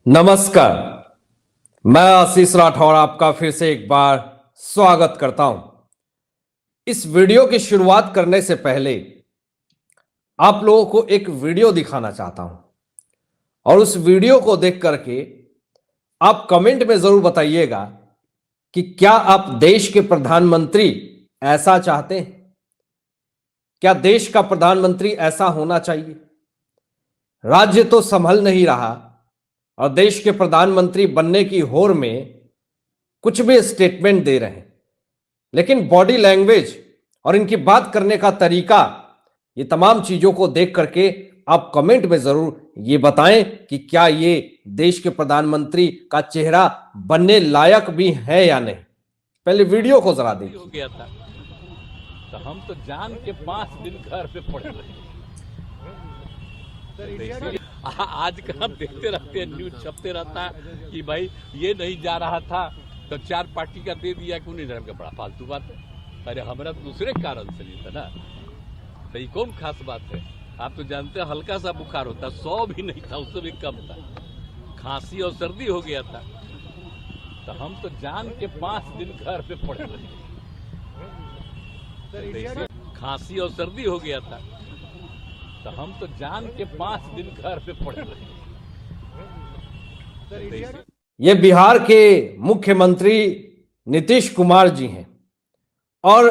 नमस्कार, मैं आशीष राठौर आपका फिर से एक बार स्वागत करता हूं। इस वीडियो की शुरुआत करने से पहले आप लोगों को एक वीडियो दिखाना चाहता हूं और उस वीडियो को देख करके आप कमेंट में जरूर बताइएगा कि क्या आप देश के प्रधानमंत्री ऐसा चाहते हैं? क्या देश का प्रधानमंत्री ऐसा होना चाहिए? राज्य तो संभल नहीं रहा और देश के प्रधानमंत्री बनने की होड़ में कुछ भी स्टेटमेंट दे रहे हैं, लेकिन बॉडी लैंग्वेज और इनकी बात करने का तरीका, ये तमाम चीजों को देख करके आप कमेंट में जरूर ये बताएं कि क्या ये देश के प्रधानमंत्री का चेहरा बनने लायक भी है या नहीं। पहले वीडियो को जरा देखिए। हो गया था तो हम तो जान के 5 दिन घर पे पड़े रहे। आजकल हम देखते रहते हैं, न्यूज छपते रहता है कि भाई ये नहीं जा रहा था तो 4 पार्टी का दे दिया, क्यों नहीं का बड़ा फालतू बात है। अरे हमारा दूसरे कारण से नहीं था ना, तो ये कौन खास बात है। आप तो जानते हैं हल्का सा बुखार होता, 100 भी नहीं था, उससे भी कम था, खांसी और सर्दी हो गया था, तो हम तो जान के 5 दिन घर पे पड़े रहे। खांसी और सर्दी हो गया था तो हम तो जान के 5 दिन घर पे पड़े रहे। ये बिहार के मुख्यमंत्री नीतीश कुमार जी हैं और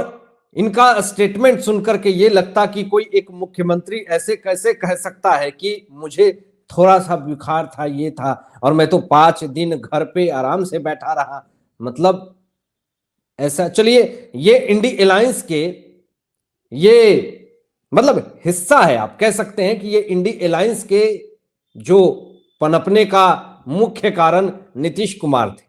इनका स्टेटमेंट सुनकर के ये लगता कि कोई एक मुख्यमंत्री ऐसे कैसे कह सकता है कि मुझे थोड़ा सा बुखार था, ये था, और मैं तो 5 दिन घर पे आराम से बैठा रहा। मतलब ऐसा, चलिए, ये इंडी अलायंस के ये मतलब हिस्सा है, आप कह सकते हैं कि ये इंडी अलायंस के जो पनपने का मुख्य कारण नीतीश कुमार थे,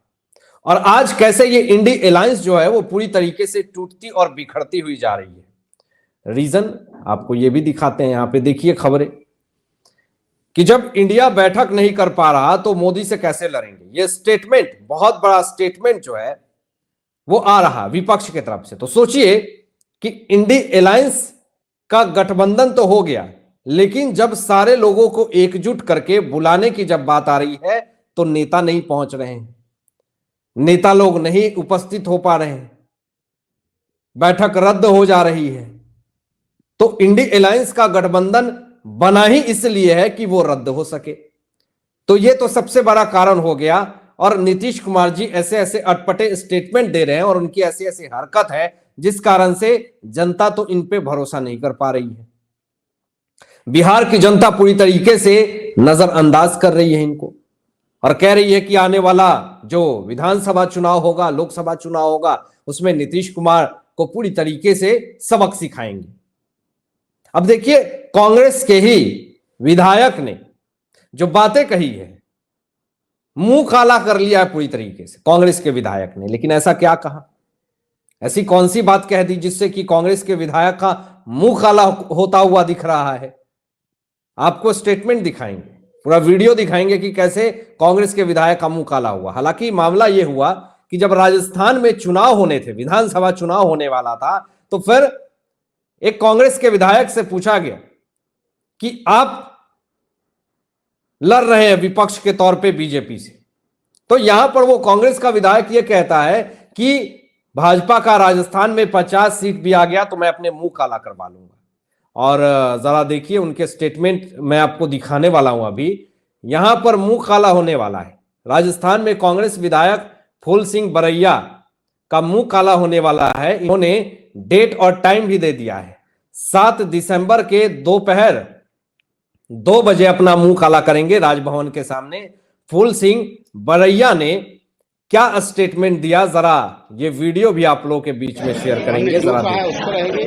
और आज कैसे ये इंडी अलायंस जो है वो पूरी तरीके से टूटती और बिखरती हुई जा रही है। रीजन आपको ये भी दिखाते हैं, यहां पे देखिए खबरें कि जब इंडिया बैठक नहीं कर पा रहा तो मोदी से कैसे लड़ेंगे। ये स्टेटमेंट, बहुत बड़ा स्टेटमेंट जो है वो आ रहा विपक्ष की तरफ से। तो सोचिए कि इंडी अलायंस का गठबंधन तो हो गया, लेकिन जब सारे लोगों को एकजुट करके बुलाने की जब बात आ रही है तो नेता नहीं पहुंच रहे हैं, नेता लोग नहीं उपस्थित हो पा रहे हैं, बैठक रद्द हो जा रही है। तो इंडी अलायंस का गठबंधन बना ही इसलिए है कि वो रद्द हो सके। तो ये तो सबसे बड़ा कारण हो गया, और नीतीश कुमार जी ऐसे ऐसे अटपटे स्टेटमेंट दे रहे हैं और उनकी ऐसी ऐसी हरकत है जिस कारण से जनता तो इन पे भरोसा नहीं कर पा रही है। बिहार की जनता पूरी तरीके से नजरअंदाज कर रही है इनको और कह रही है कि आने वाला जो विधानसभा चुनाव होगा, लोकसभा चुनाव होगा, उसमें नीतीश कुमार को पूरी तरीके से सबक सिखाएंगे। अब देखिए, कांग्रेस के ही विधायक ने जो बातें कही है, मुंह काला कर लिया है पूरी तरीके से कांग्रेस के विधायक ने। लेकिन ऐसा क्या कहा, ऐसी कौन सी बात कह दी जिससे कि कांग्रेस के विधायक का मुंह काला होता हुआ दिख रहा है। आपको स्टेटमेंट दिखाएंगे, पूरा वीडियो दिखाएंगे कि कैसे कांग्रेस के विधायक का मुंह काला हुआ। हालांकि मामला यह हुआ कि जब राजस्थान में चुनाव होने थे, विधानसभा चुनाव होने वाला था, तो फिर एक कांग्रेस के विधायक से पूछा गया कि आप लड़ रहे हैं विपक्ष के तौर पे बीजेपी से, तो यहां पर वो कांग्रेस का विधायक ये कहता है कि भाजपा का राजस्थान में 50 सीट भी आ गया तो मैं अपने मुंह काला करवा लूंगा। और जरा देखिए उनके स्टेटमेंट मैं आपको दिखाने वाला हूं अभी। यहां पर मुंह काला होने वाला है। राजस्थान में कांग्रेस विधायक फूल सिंह बरैया का मुंह काला होने वाला है। इन्होंने डेट और टाइम भी दे दिया है, 7 दिसंबर के दोपहर 2 बजे अपना मुंह काला करेंगे राजभवन के सामने। फूल सिंह बरैया ने क्या स्टेटमेंट दिया, जरा ये वीडियो भी आप लोगों के बीच में शेयर करेंगे। जरा उसको रहेंगे,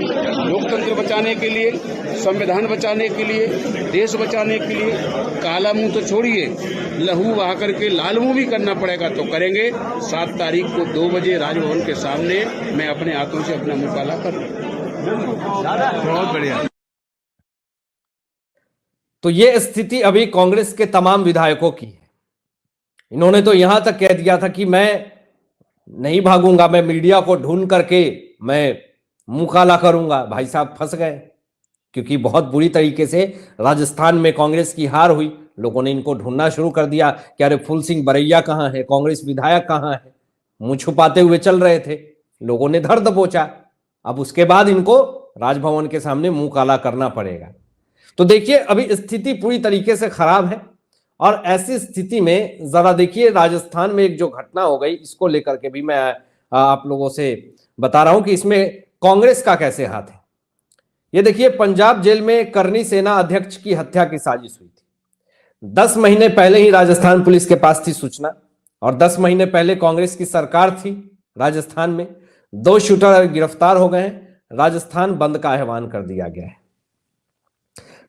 लोकतंत्र बचाने के लिए, संविधान बचाने के लिए, देश बचाने के लिए काला मुंह तो छोड़िए, लहू बहा करके लाल मुंह भी करना पड़ेगा तो करेंगे। 7 तारीख को 2 बजे राजभवन के सामने मैं अपने हाथों से अपना मुंह काला कर बहुत बढ़िया। तो ये स्थिति अभी कांग्रेस के तमाम विधायकों की है। इन्होंने तो यहां तक कह दिया था कि मैं नहीं भागूंगा, मैं मीडिया को ढूंढ करके मैं मुंह काला करूंगा। भाई साहब फंस गए, क्योंकि बहुत बुरी तरीके से राजस्थान में कांग्रेस की हार हुई, लोगों ने इनको ढूंढना शुरू कर दिया कि अरे फूल सिंह बरैया कहाँ है, कांग्रेस विधायक कहाँ है, मुंह छुपाते हुए चल रहे थे, लोगों ने धर दबोचा। अब उसके बाद इनको राजभवन के सामने मुंह काला करना पड़ेगा। तो देखिए अभी स्थिति पूरी तरीके से खराब है और ऐसी स्थिति में जरा देखिए राजस्थान में एक जो घटना हो गई इसको लेकर के भी मैं आप लोगों से बता रहा हूं कि इसमें कांग्रेस का कैसे हाथ है। ये देखिए पंजाब जेल में करनी सेना अध्यक्ष की हत्या की साजिश हुई थी। 10 महीने पहले ही राजस्थान पुलिस के पास थी सूचना और 10 महीने पहले कांग्रेस की सरकार थी राजस्थान में। 2 शूटर गिरफ्तार हो गए हैं, राजस्थान बंद का आह्वान कर दिया गया है।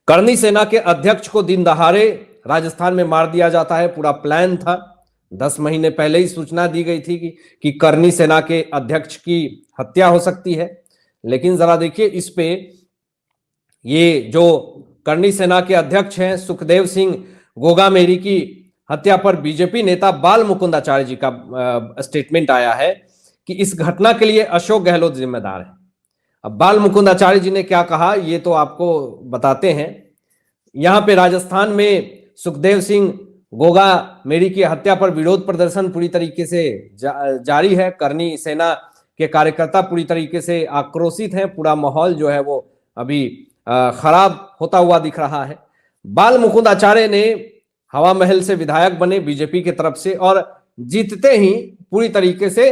करनी सेना के अध्यक्ष को दिन दहाड़े राजस्थान में मार दिया जाता है, पूरा प्लान था। 10 महीने पहले ही सूचना दी गई थी कि करनी सेना के अध्यक्ष की हत्या हो सकती है। लेकिन जरा देखिए इस पे ये जो करनी सेना के अध्यक्ष हैं सुखदेव सिंह गोगामेरी की हत्या पर बीजेपी नेता बाल मुकुंद आचार्य जी का स्टेटमेंट आया है कि इस घटना के लिए अशोक गहलोत जिम्मेदार है। अब बाल मुकुंद आचार्य जी ने क्या कहा ये तो आपको बताते हैं। यहां पे राजस्थान में सुखदेव सिंह गोगामेरी की हत्या पर विरोध प्रदर्शन पूरी तरीके से जारी है। करनी सेना के कार्यकर्ता पूरी तरीके से आक्रोशित हैं, पूरा माहौल जो है वो अभी खराब होता हुआ दिख रहा है। बाल मुकुंद आचार्य ने हवा महल से विधायक बने बीजेपी की तरफ से और जीतते ही पूरी तरीके से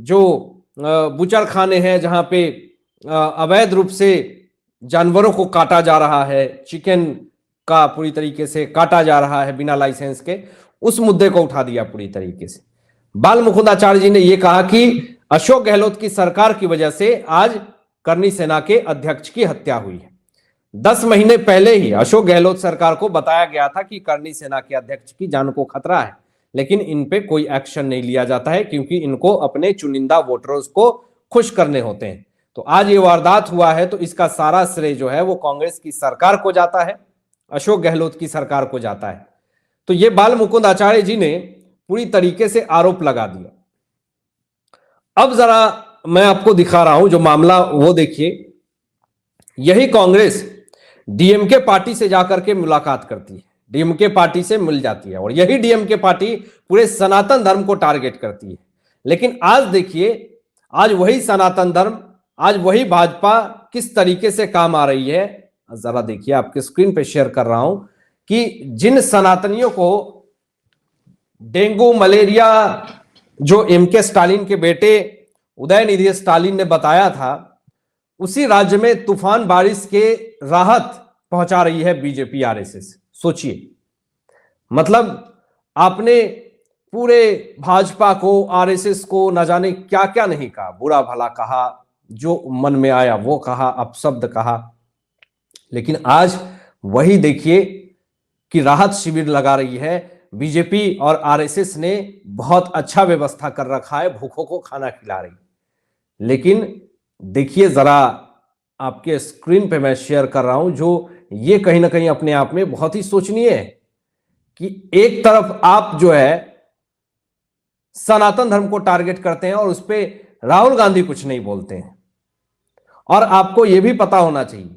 जो बुचड़ खाने हैं जहां पे अवैध रूप से जानवरों को काटा जा रहा है, चिकन का पूरी तरीके से काटा जा रहा है बिना लाइसेंस के, उस मुद्दे को उठा दिया पूरी तरीके से। बाल मुकुंद आचार्य जी ने यह कहा कि अशोक गहलोत की सरकार की वजह से आज करनी सेना के अध्यक्ष की हत्या हुई है। 10 महीने पहले ही अशोक गहलोत सरकार को बताया गया था कि करनी सेना के अध्यक्ष की जान को खतरा है, लेकिन इन पे कोई एक्शन नहीं लिया जाता है क्योंकि इनको अपने चुनिंदा वोटर्स को खुश करने होते हैं। तो आज ये वारदात हुआ है तो इसका सारा श्रेय जो है वो कांग्रेस की सरकार को जाता है, अशोक गहलोत की सरकार को जाता है। तो ये बाल मुकुंद आचार्य जी ने पूरी तरीके से आरोप लगा दिया। अब जरा मैं आपको दिखा रहा हूं जो मामला वो देखिए। यही कांग्रेस डीएमके पार्टी से जाकर के मुलाकात करती है, डीएमके पार्टी से मिल जाती है और यही डीएमके पार्टी पूरे सनातन धर्म को टारगेट करती है। लेकिन आज देखिए, आज वही सनातन धर्म, आज वही भाजपा किस तरीके से काम आ रही है। जरा देखिए, आपके स्क्रीन पे शेयर कर रहा हूं कि जिन सनातनियों को डेंगू मलेरिया जो एमके स्टालिन के बेटे उदयनिधि स्टालिन ने बताया था, उसी राज्य में तूफान बारिश के राहत पहुंचा रही है बीजेपी आरएसएस। सोचिए, मतलब आपने पूरे भाजपा को, आरएसएस को न जाने क्या क्या नहीं कहा, बुरा भला कहा, जो मन में आया वो कहा, अपशब्द कहा। लेकिन आज वही देखिए कि राहत शिविर लगा रही है बीजेपी और आरएसएस ने, बहुत अच्छा व्यवस्था कर रखा है, भूखों को खाना खिला रही। लेकिन देखिए जरा, आपके स्क्रीन पे मैं शेयर कर रहा हूं जो ये कहीं ना कहीं अपने आप में बहुत ही सोचनीय है कि एक तरफ आप जो है सनातन धर्म को टारगेट करते हैं और उस पे राहुल गांधी कुछ नहीं बोलते हैं। और आपको यह भी पता होना चाहिए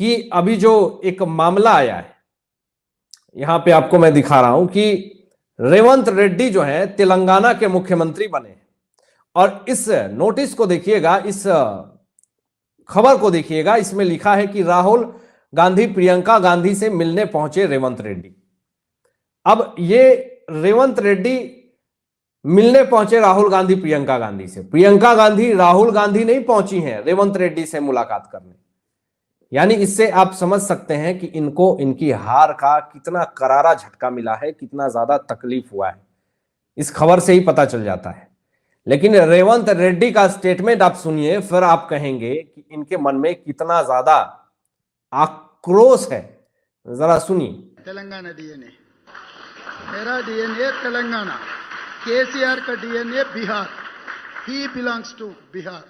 कि अभी जो एक मामला आया है, यहां पे आपको मैं दिखा रहा हूं कि रेवंत रेड्डी जो है तेलंगाना के मुख्यमंत्री बने और इस नोटिस को देखिएगा, इस खबर को देखिएगा, इसमें लिखा है कि राहुल गांधी प्रियंका गांधी से मिलने पहुंचे रेवंत रेड्डी। अब ये रेवंत रेड्डी मिलने पहुंचे राहुल गांधी प्रियंका गांधी से, प्रियंका गांधी राहुल गांधी नहीं पहुंची हैं रेवंत रेड्डी से मुलाकात करने। यानी इससे आप समझ सकते हैं कि इनको इनकी हार का कितना करारा झटका मिला है, कितना ज्यादा तकलीफ हुआ है, इस खबर से ही पता चल जाता है। लेकिन रेवंत रेड्डी का स्टेटमेंट आप सुनिए, फिर आप कहेंगे कि इनके मन में कितना ज्यादा आक्रोश है। जरा सुनिए। तेलंगाना डीएनए, मेरा डीएनए तेलंगाना, केसीआर का DNA Bihar, he belongs to Bihar.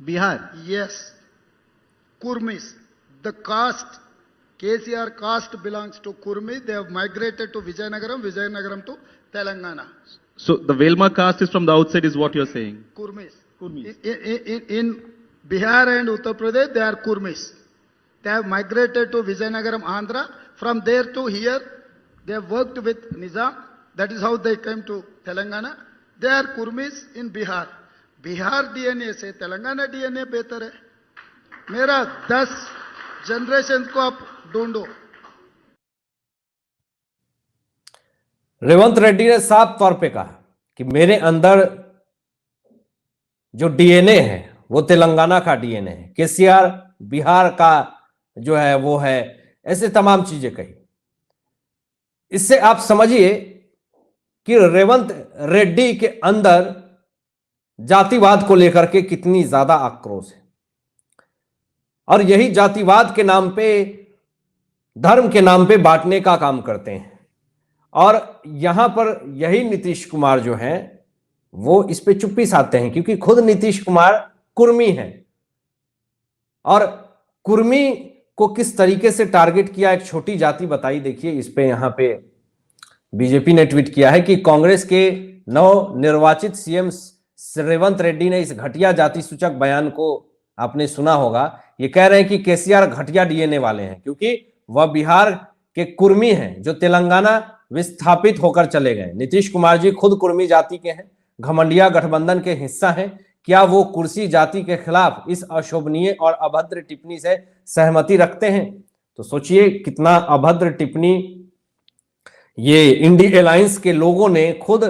Bihar? Yes, Kurmis, the caste, KCR caste belongs to Kurmis. They have migrated to Vijayanagaram, Vijayanagaram to Telangana. So the Velma caste is from the outside, is what you're saying? Kurmis. Kurmis. In Bihar and Uttar Pradesh, they are Kurmis. They have migrated to Vijayanagaram, Andhra From there to here, they have worked with Nizam. That is how they came to Telangana. They are Kurmis in Bihar. Bihar DNA से Telangana DNA बेहतर है। मेरा 10 generation को आप ढूंढो। रेवंत रेड्डी ने साफ तौर पे कहा कि मेरे अंदर जो डीएनए है वो तेलंगाना का डीएनए है, केसीआर बिहार का जो है वो है, ऐसे तमाम चीजें कही। इससे आप समझिए कि रेवंत रेड्डी के अंदर जातिवाद को लेकर के कितनी ज्यादा आक्रोश है, और यही जातिवाद के नाम पे, धर्म के नाम पे बांटने का काम करते हैं। और यहां पर यही नीतीश कुमार जो है वो इस पे चुप्पी साधते हैं, क्योंकि खुद नीतीश कुमार कुर्मी हैं। और कुर्मी को किस तरीके से टारगेट किया, एक छोटी जाति बताई, देखिए इस पे यहां पे बीजेपी ने ट्वीट किया है कि कांग्रेस के नव निर्वाचित सीएम रेवंत रेड्डी ने इस घटिया जाति सूचक बयान को, आपने सुना होगा, ये कह रहे हैं कि केसीआर घटिया डीएनए वाले हैं, क्योंकि वह बिहार के कुर्मी हैं जो तेलंगाना विस्थापित होकर चले गए। नीतीश कुमार जी खुद कुर्मी जाति के हैं, घमंडिया गठबंधन के हिस्सा हैं। क्या वो कुर्सी जाति के खिलाफ इस अशोभनीय और अभद्र टिप्पणी से सहमति रखते हैं? तो सोचिए कितना अभद्र टिप्पणी ये इंडी अलायंस के लोगों ने खुद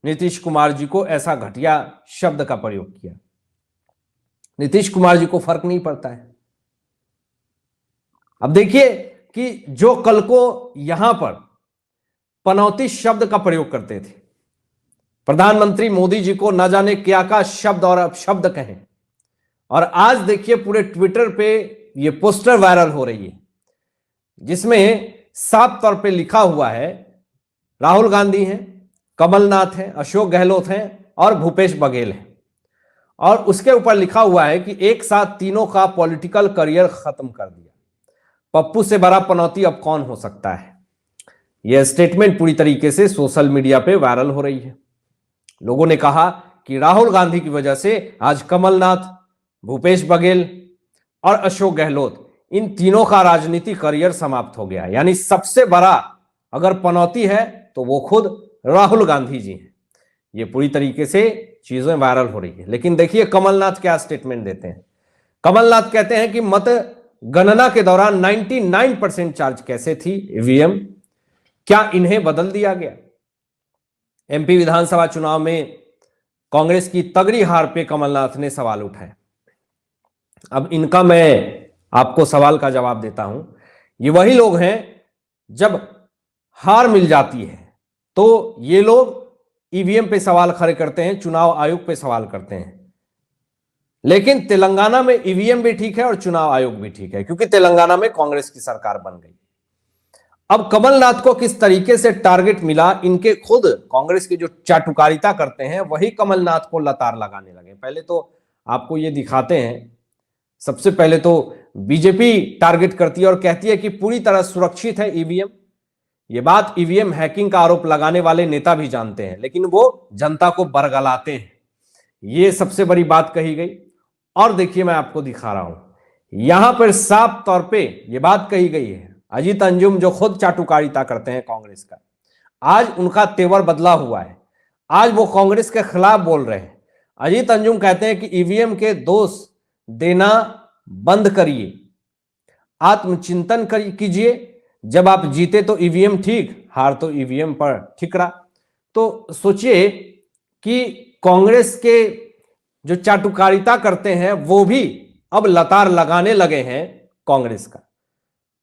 नीतीश कुमार जी को ऐसा घटिया शब्द का प्रयोग किया। नीतीश कुमार जी को फर्क नहीं पड़ता है। अब देखिए कि जो कल को यहां पर पनौती शब्द का प्रयोग करते थे, प्रधानमंत्री मोदी जी को न जाने क्या शब्द और अपशब्द कहें, और आज देखिए पूरे ट्विटर पे ये पोस्टर वायरल हो रही है जिसमें साफ तौर पे लिखा हुआ है राहुल गांधी हैं, कमलनाथ हैं, अशोक गहलोत हैं और भूपेश बघेल हैं, और उसके ऊपर लिखा हुआ है कि एक साथ तीनों का पॉलिटिकल करियर खत्म कर दिया। पप्पू से बड़ा पनौती अब कौन हो सकता है? यह स्टेटमेंट पूरी तरीके से सोशल मीडिया पे वायरल हो रही है। लोगों ने कहा कि राहुल गांधी की वजह से आज कमलनाथ, भूपेश बघेल और अशोक गहलोत, इन तीनों का राजनीतिक करियर समाप्त हो गया। यानी सबसे बड़ा अगर पनौती है तो वो खुद राहुल गांधी जी हैं। ये पूरी तरीके से चीजें वायरल हो रही है। लेकिन देखिए कमलनाथ क्या स्टेटमेंट देते हैं। कमलनाथ कहते हैं कि मत गणना के दौरान 99% चार्ज कैसे थी ईवीएम, क्या इन्हें बदल दिया गया? एमपी विधानसभा चुनाव में कांग्रेस की तगड़ी हार पे कमलनाथ ने सवाल उठाए। अब इनका मैं आपको सवाल का जवाब देता हूं। ये वही लोग हैं, जब हार मिल जाती है तो ये लोग ईवीएम पे सवाल खड़े करते हैं, चुनाव आयोग पे सवाल करते हैं। लेकिन तेलंगाना में ईवीएम भी ठीक है और चुनाव आयोग भी ठीक है, क्योंकि तेलंगाना में कांग्रेस की सरकार बन गई। अब कमलनाथ को किस तरीके से टारगेट मिला, इनके खुद कांग्रेस के जो चाटुकारिता करते हैं वही कमलनाथ को लतार लगाने लगे। पहले तो आपको ये दिखाते हैं। सबसे पहले तो बीजेपी टारगेट करती है और कहती है कि पूरी तरह सुरक्षित है ईवीएम। ये बात ईवीएम हैकिंग का आरोप लगाने वाले नेता भी जानते हैं, लेकिन वो जनता को बरगलाते हैं। ये सबसे बड़ी बात कही गई। और देखिए मैं आपको दिखा रहा हूं, यहां पर साफ तौर पे ये बात कही गई है। अजीत अंजुम जो खुद चाटुकारिता करते हैं कांग्रेस का, आज उनका तेवर बदला हुआ है। आज वो कांग्रेस के खिलाफ बोल रहे हैं। अजीत अंजुम कहते हैं कि ईवीएम के दोष देना बंद करिए, आत्मचिंतन कीजिए। जब आप जीते तो ईवीएम ठीक, हार तो ईवीएम पर ठिकरा। तो सोचिए कि कांग्रेस के जो चाटुकारिता करते हैं वो भी अब लतार लगाने लगे हैं कांग्रेस का।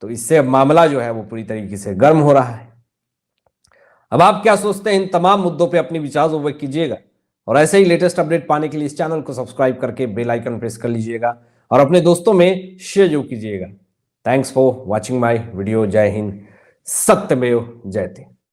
तो इससे अब मामला जो है वो पूरी तरीके से गर्म हो रहा है। अब आप क्या सोचते हैं? इन तमाम मुद्दों पे अपनी विचार व्यक्त कीजिएगा, और ऐसे ही लेटेस्ट अपडेट पाने के लिए इस चैनल को सब्सक्राइब करके बेल आइकन प्रेस कर लीजिएगा और अपने दोस्तों में शेयर जरूर कीजिएगा। Thanks for watching my video. जय हिंद, सत्यमेव जयते।